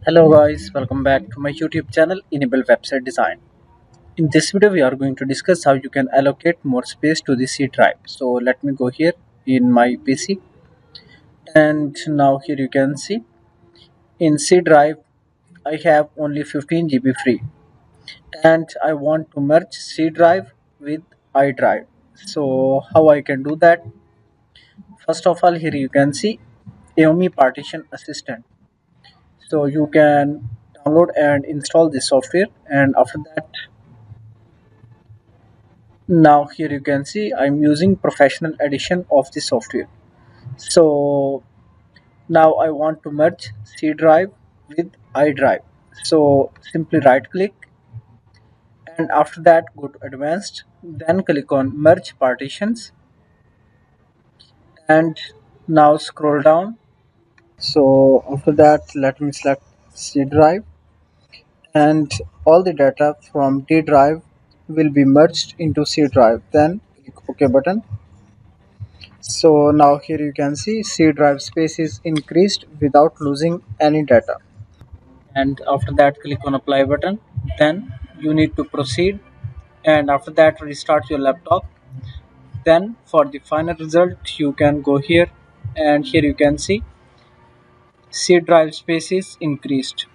Hello guys, welcome back to my YouTube channel Enable Website Design. In this video we are going to discuss how you can allocate more space to the C drive. So let me go here in my PC, and now here you can see in C drive I have only 15 GB free, and I want to merge C drive with I drive. So how I can do that? First of all, here you can see AOME Partition Assistant. So you can download and install this software, and after that, now here you can see I'm using professional edition of the software. So now I want to merge C drive with I drive. So simply right click, and after that go to advanced, then click on merge partitions, and now scroll down. So after that, let me select C drive, and all the data from D drive will be merged into C drive. Then click OK button. So now here you can see C drive space is increased without losing any data. And after that click on apply button. Then you need to proceed, and after that restart your laptop. Then for the final result you can go here, and here you can see C drive space is increased.